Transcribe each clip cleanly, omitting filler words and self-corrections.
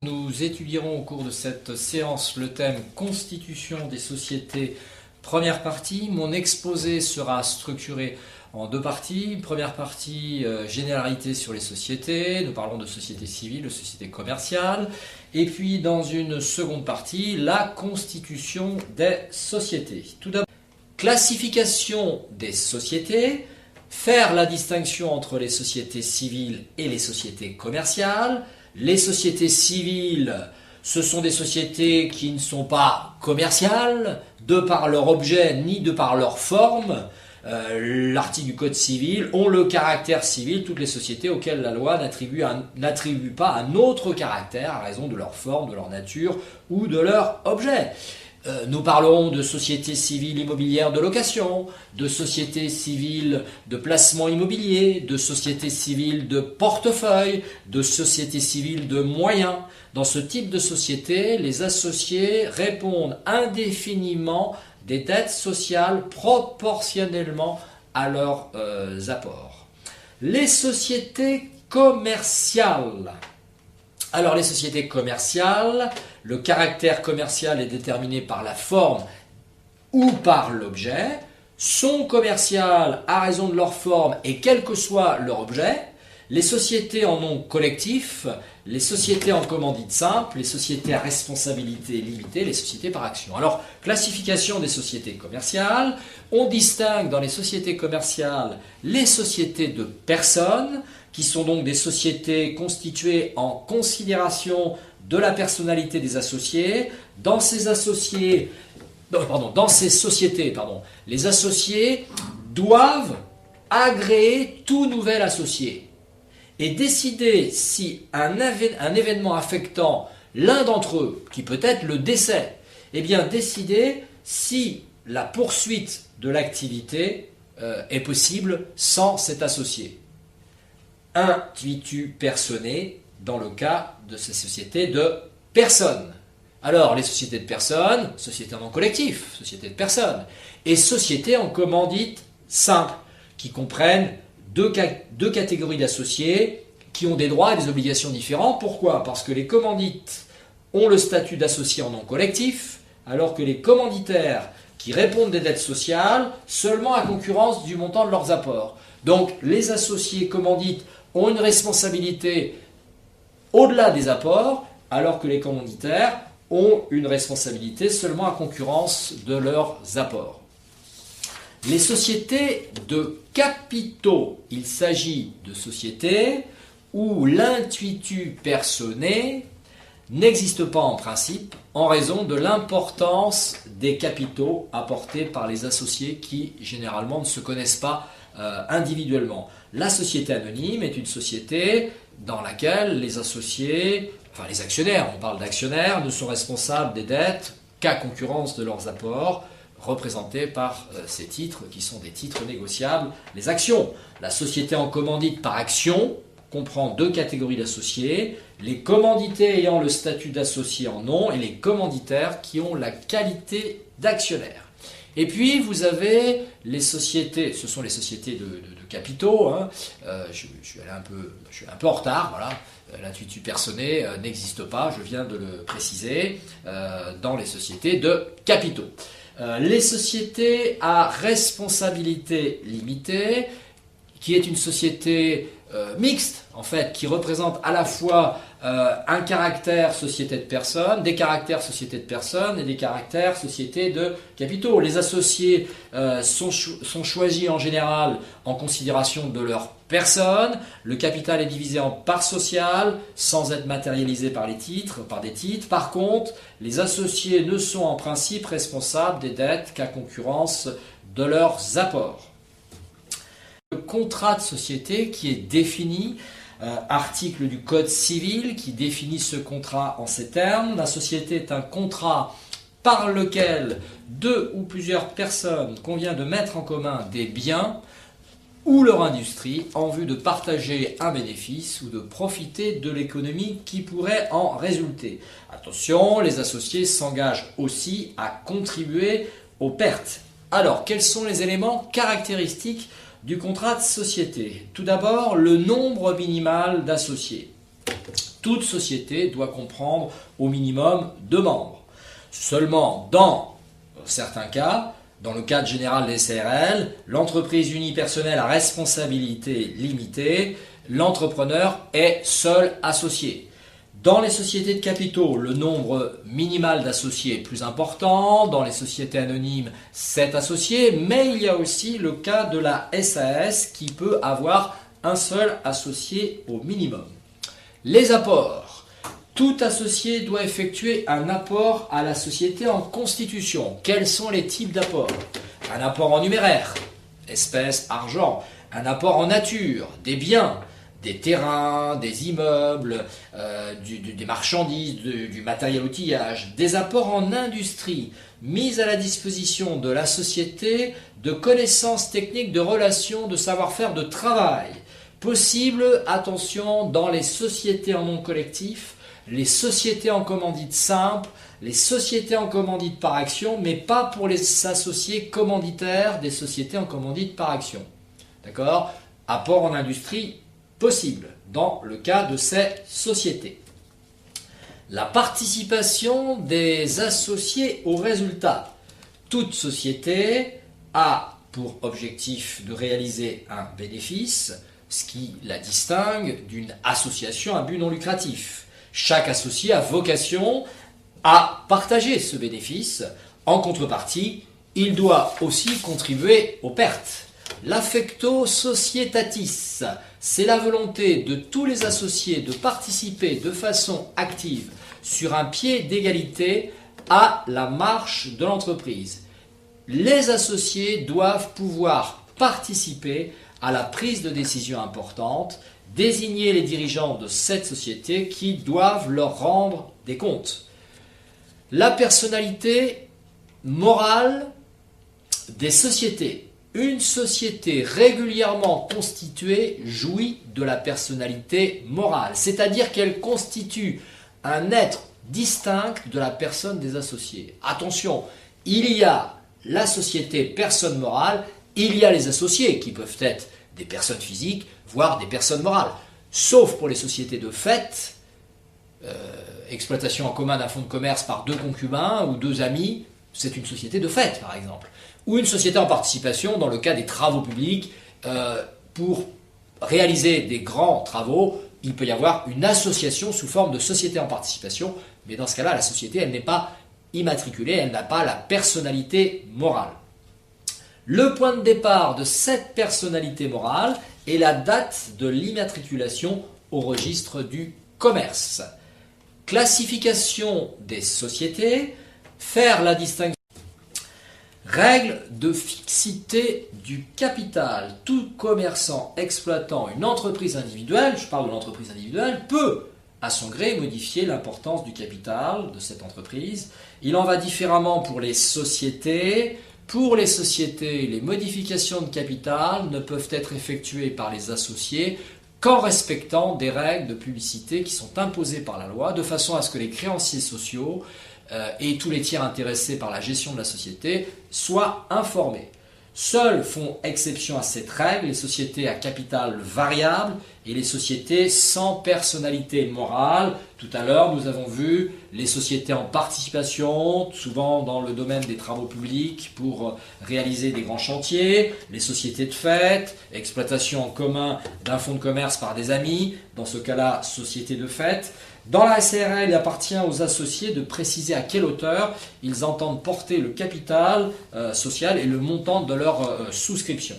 Nous étudierons au cours de cette séance le thème Constitution des sociétés, première partie. Mon exposé sera structuré en deux parties. Première partie, généralité sur les sociétés. Nous parlons de sociétés civiles, de sociétés commerciales. Et puis dans une seconde partie, la constitution des sociétés. Tout d'abord, classification des sociétés, faire la distinction entre les sociétés civiles et les sociétés commerciales. Les sociétés civiles, ce sont des sociétés qui ne sont pas commerciales, de par leur objet ni de par leur forme. L'article du Code civil ont le caractère civil, toutes les sociétés auxquelles la loi n'attribue pas un autre caractère à raison de leur forme, de leur nature ou de leur objet. Nous parlerons de sociétés civiles immobilières de location, de sociétés civiles de placement immobilier, de sociétés civiles de portefeuille, de sociétés civiles de moyens. Dans ce type de société, les associés répondent indéfiniment des dettes sociales proportionnellement à leurs apports. Les sociétés commerciales. Alors les sociétés commerciales, le caractère commercial est déterminé par la forme ou par l'objet, sont commerciales à raison de leur forme et quel que soit leur objet. Les sociétés en nom collectif, les sociétés en commandite simple, les sociétés à responsabilité limitée, les sociétés par action. Alors, classification des sociétés commerciales, on distingue dans les sociétés commerciales les sociétés de personnes, qui sont donc des sociétés constituées en considération de la personnalité des associés. Dans ces sociétés, les associés doivent agréer tout nouvel associé et décider si un événement affectant l'un d'entre eux, qui peut être le décès, eh bien décider si la poursuite de l'activité est possible sans cet associé. Intuitu personae dans le cas de ces sociétés de personnes. Alors, les sociétés de personnes, sociétés en nom collectif, sociétés de personnes, et sociétés en commandite simple, qui comprennent deux catégories d'associés qui ont des droits et des obligations différents. Pourquoi ? Parce que les commandites ont le statut d'associés en nom collectif, alors que les commanditaires qui répondent des dettes sociales seulement à concurrence du montant de leurs apports. Donc, les associés commandites ont une responsabilité au-delà des apports, alors que les commanditaires ont une responsabilité seulement à concurrence de leurs apports. Les sociétés de capitaux, il s'agit de sociétés où l'intuitu personae n'existe pas en principe en raison de l'importance des capitaux apportés par les associés qui généralement ne se connaissent pas individuellement. La société anonyme est une société dans laquelle les associés, enfin les actionnaires, on parle d'actionnaires, ne sont responsables des dettes qu'à concurrence de leurs apports, représentés par ces titres qui sont des titres négociables, les actions. La société en commandite par action comprend deux catégories d'associés, les commandités ayant le statut d'associés en nom et les commanditaires qui ont la qualité d'actionnaires. Et puis vous avez les sociétés, ce sont les sociétés de capitaux, hein. Je suis un peu en retard, voilà. L'intuitu personae n'existe pas, je viens de le préciser, dans les sociétés de capitaux. Les sociétés à responsabilité limitée, qui est une société mixte, en fait, qui représente à la fois un caractère société de personnes, des caractères société de personnes et des caractères société de capitaux. Les associés sont choisis en général en considération de leur personne. Le capital est divisé en parts sociales sans être matérialisé par des titres. Par contre, les associés ne sont en principe responsables des dettes qu'à concurrence de leurs apports. Le contrat de société qui est défini, article du Code civil qui définit ce contrat en ces termes. La société est un contrat par lequel deux ou plusieurs personnes convient de mettre en commun des biens ou leur industrie en vue de partager un bénéfice ou de profiter de l'économie qui pourrait en résulter. Attention, les associés s'engagent aussi à contribuer aux pertes. Alors, quels sont les éléments caractéristiques du contrat de société? Tout d'abord, le nombre minimal d'associés. Toute société doit comprendre au minimum 2 membres. Seulement, dans certains cas, dans le cadre général des SARL, l'entreprise unipersonnelle à responsabilité limitée, l'entrepreneur est seul associé. Dans les sociétés de capitaux, le nombre minimal d'associés est plus important. Dans les sociétés anonymes, 7 associés. Mais il y a aussi le cas de la SAS qui peut avoir un seul associé au minimum. Les apports. Tout associé doit effectuer un apport à la société en constitution. Quels sont les types d'apports? Un apport en numéraire, espèces, argent. Un apport en nature, des biens. Des terrains, des immeubles, des marchandises, du matériel outillage, des apports en industrie, mis à la disposition de la société de connaissances techniques, de relations, de savoir-faire, de travail. Possible, attention, dans les sociétés en nom collectif, les sociétés en commandite simple, les sociétés en commandite par action, mais pas pour les associés commanditaires des sociétés en commandite par action. D'accord? Apport en industrie possible dans le cas de ces sociétés. La participation des associés au résultat. Toute société a pour objectif de réaliser un bénéfice, ce qui la distingue d'une association à but non lucratif. Chaque associé a vocation à partager ce bénéfice. En contrepartie, il doit aussi contribuer aux pertes. L'affecto societatis, c'est la volonté de tous les associés de participer de façon active sur un pied d'égalité à la marche de l'entreprise. Les associés doivent pouvoir participer à la prise de décision importante, désigner les dirigeants de cette société qui doivent leur rendre des comptes. La personnalité morale des sociétés. Une société régulièrement constituée jouit de la personnalité morale, c'est-à-dire qu'elle constitue un être distinct de la personne des associés. Attention, il y a la société personne morale, il y a les associés qui peuvent être des personnes physiques, voire des personnes morales. Sauf pour les sociétés de fait, exploitation en commun d'un fonds de commerce par 2 concubins ou 2 amis, c'est une société de fait par exemple. Ou une société en participation dans le cas des travaux publics. Pour réaliser des grands travaux, il peut y avoir une association sous forme de société en participation, mais dans ce cas-là, la société, elle n'est pas immatriculée, elle n'a pas la personnalité morale. Le point de départ de cette personnalité morale est la date de l'immatriculation au registre du commerce. Classification des sociétés, faire la distinction. Règle de fixité du capital. Tout commerçant exploitant une entreprise individuelle, je parle de l'entreprise individuelle, peut à son gré modifier l'importance du capital de cette entreprise. Il en va différemment pour les sociétés. Pour les sociétés, les modifications de capital ne peuvent être effectuées par les associés qu'en respectant des règles de publicité qui sont imposées par la loi, de façon à ce que les créanciers sociaux et tous les tiers intéressés par la gestion de la société soient informés. Seules font exception à cette règle les sociétés à capital variable et les sociétés sans personnalité morale. Tout à l'heure, nous avons vu les sociétés en participation, souvent dans le domaine des travaux publics pour réaliser des grands chantiers, les sociétés de fait, exploitation en commun d'un fonds de commerce par des amis, dans ce cas-là, société de fait. Dans la SARL, il appartient aux associés de préciser à quelle hauteur ils entendent porter le capital social et le montant de leur souscription.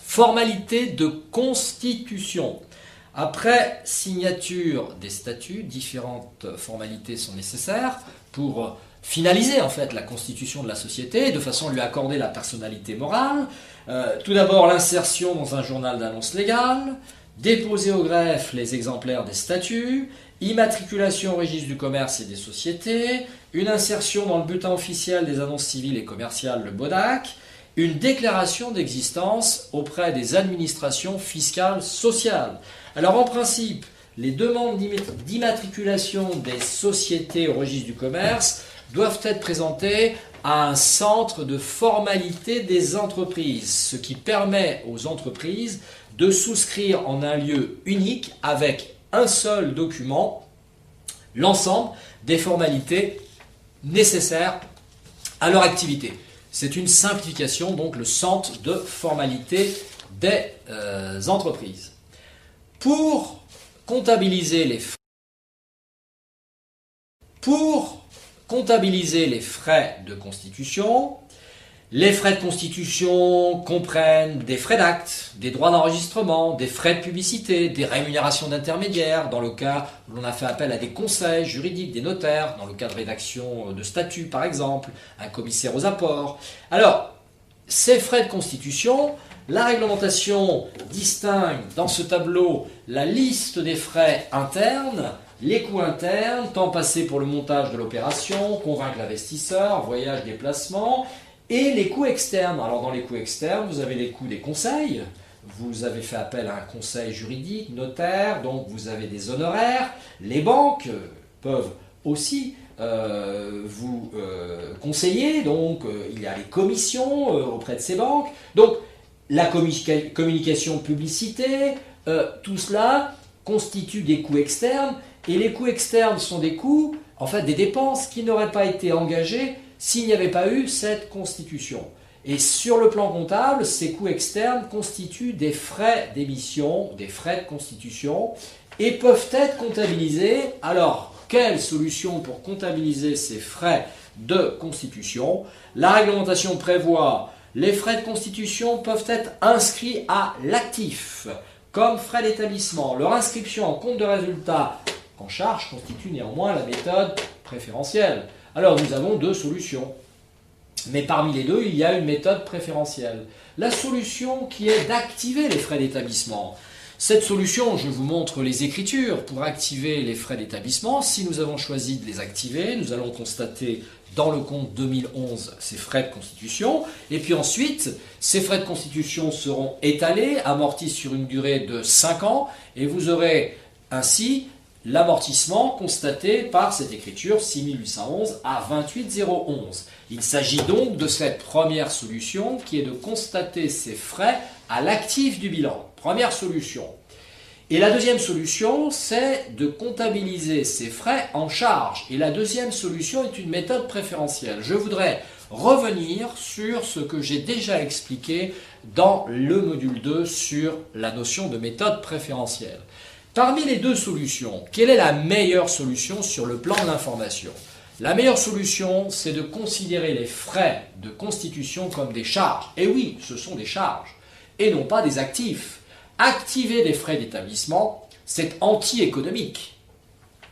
Formalité de constitution. Après signature des statuts, différentes formalités sont nécessaires pour finaliser en fait la constitution de la société de façon à lui accorder la personnalité morale. Tout d'abord l'insertion dans un journal d'annonce légale, déposer au greffe les exemplaires des statuts, immatriculation au registre du commerce et des sociétés, une insertion dans le bulletin officiel des annonces civiles et commerciales, le BODAC, une déclaration d'existence auprès des administrations fiscales sociales. Alors en principe, les demandes d'immatriculation des sociétés au registre du commerce doivent être présentées à un centre de formalité des entreprises, ce qui permet aux entreprises de souscrire en un lieu unique avec un seul document l'ensemble des formalités nécessaires à leur activité. C'est une simplification, donc le centre de formalité des entreprises. Pour comptabiliser les frais de constitution, les frais de constitution comprennent des frais d'acte, des droits d'enregistrement, des frais de publicité, des rémunérations d'intermédiaires, dans le cas où l'on a fait appel à des conseils juridiques, des notaires, dans le cas de rédaction de statuts par exemple, un commissaire aux apports. Alors, ces frais de constitution, la réglementation distingue dans ce tableau la liste des frais internes, les coûts internes, temps passé pour le montage de l'opération, convaincre l'investisseur, voyage, déplacement, et les coûts externes. Alors dans les coûts externes, vous avez les coûts des conseils, vous avez fait appel à un conseil juridique, notaire, donc vous avez des honoraires. Les banques peuvent aussi vous conseiller, donc il y a les commissions auprès de ces banques. Donc la communication, publicité, tout cela constitue des coûts externes, et les coûts externes sont des coûts, en fait des dépenses qui n'auraient pas été engagées s'il n'y avait pas eu cette constitution. Et sur le plan comptable, ces coûts externes constituent des frais d'émission, des frais de constitution, et peuvent être comptabilisés. Alors, quelle solution pour comptabiliser ces frais de constitution? La réglementation prévoit les frais de constitution peuvent être inscrits à l'actif, comme frais d'établissement. Leur inscription en compte de résultat en charge constitue néanmoins la méthode préférentielle. Alors nous avons deux solutions, mais parmi les deux, il y a une méthode préférentielle. La solution qui est d'activer les frais d'établissement. Cette solution, je vous montre les écritures pour activer les frais d'établissement. Si nous avons choisi de les activer, nous allons constater dans le compte 2011 ces frais de constitution. Et puis ensuite, ces frais de constitution seront étalés, amortis sur une durée de 5 ans, et vous aurez ainsi l'amortissement constaté par cette écriture 6811 à 28011. Il s'agit donc de cette première solution qui est de constater ces frais à l'actif du bilan. Première solution. Et la deuxième solution, c'est de comptabiliser ces frais en charge. Et la deuxième solution est une méthode préférentielle. Je voudrais revenir sur ce que j'ai déjà expliqué dans le module 2 sur la notion de méthode préférentielle. Parmi les deux solutions, quelle est la meilleure solution sur le plan de l'information? La meilleure solution, c'est de considérer les frais de constitution comme des charges. Et oui, ce sont des charges, et non pas des actifs. Activer des frais d'établissement, c'est anti-économique.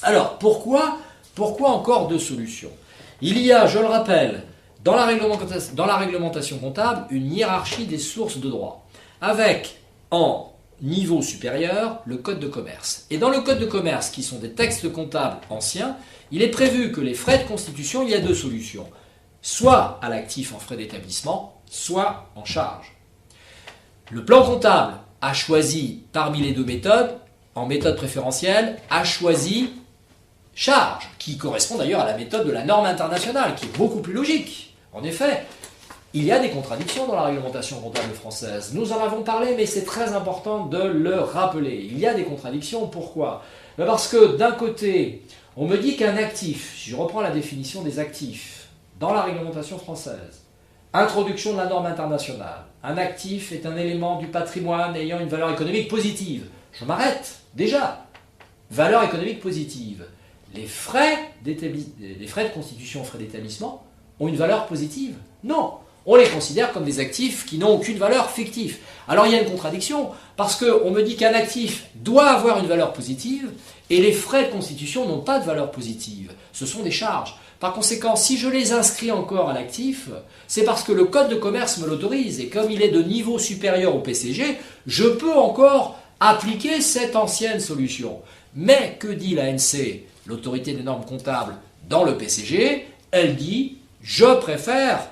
Alors, pourquoi encore deux solutions? Il y a, je le rappelle, dans la réglementation comptable, une hiérarchie des sources de droit, avec en niveau supérieur le code de commerce. Et dans le code de commerce, qui sont des textes comptables anciens, il est prévu que les frais de constitution, il y a deux solutions. Soit à l'actif en frais d'établissement, soit en charge. Le plan comptable a choisi, parmi les deux méthodes, en méthode préférentielle, a choisi charge, qui correspond d'ailleurs à la méthode de la norme internationale, qui est beaucoup plus logique. En effet, il y a des contradictions dans la réglementation comptable française. Nous en avons parlé, mais c'est très important de le rappeler. Il y a des contradictions, pourquoi? Parce que d'un côté, on me dit qu'un actif, si je reprends la définition des actifs, dans la réglementation française, introduction de la norme internationale, un actif est un élément du patrimoine ayant une valeur économique positive. Je m'arrête, déjà. Valeur économique positive. Les frais de constitution, frais d'établissement, ont une valeur positive? Non. On les considère comme des actifs qui n'ont aucune valeur fictive. Alors il y a une contradiction, parce qu'on me dit qu'un actif doit avoir une valeur positive, et les frais de constitution n'ont pas de valeur positive. Ce sont des charges. Par conséquent, si je les inscris encore à l'actif, c'est parce que le code de commerce me l'autorise, et comme il est de niveau supérieur au PCG, je peux encore appliquer cette ancienne solution. Mais que dit l'ANC, l'autorité des normes comptables, dans le PCG? Elle dit « je préfère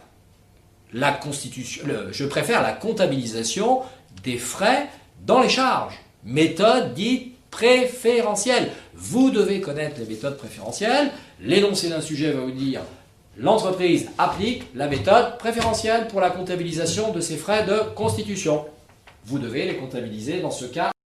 la comptabilisation des frais dans les charges ». Méthode dite préférentielle. Vous devez connaître les méthodes préférentielles. L'énoncé d'un sujet va vous dire l'entreprise applique la méthode préférentielle pour la comptabilisation de ses frais de constitution. Vous devez les comptabiliser dans ce cas.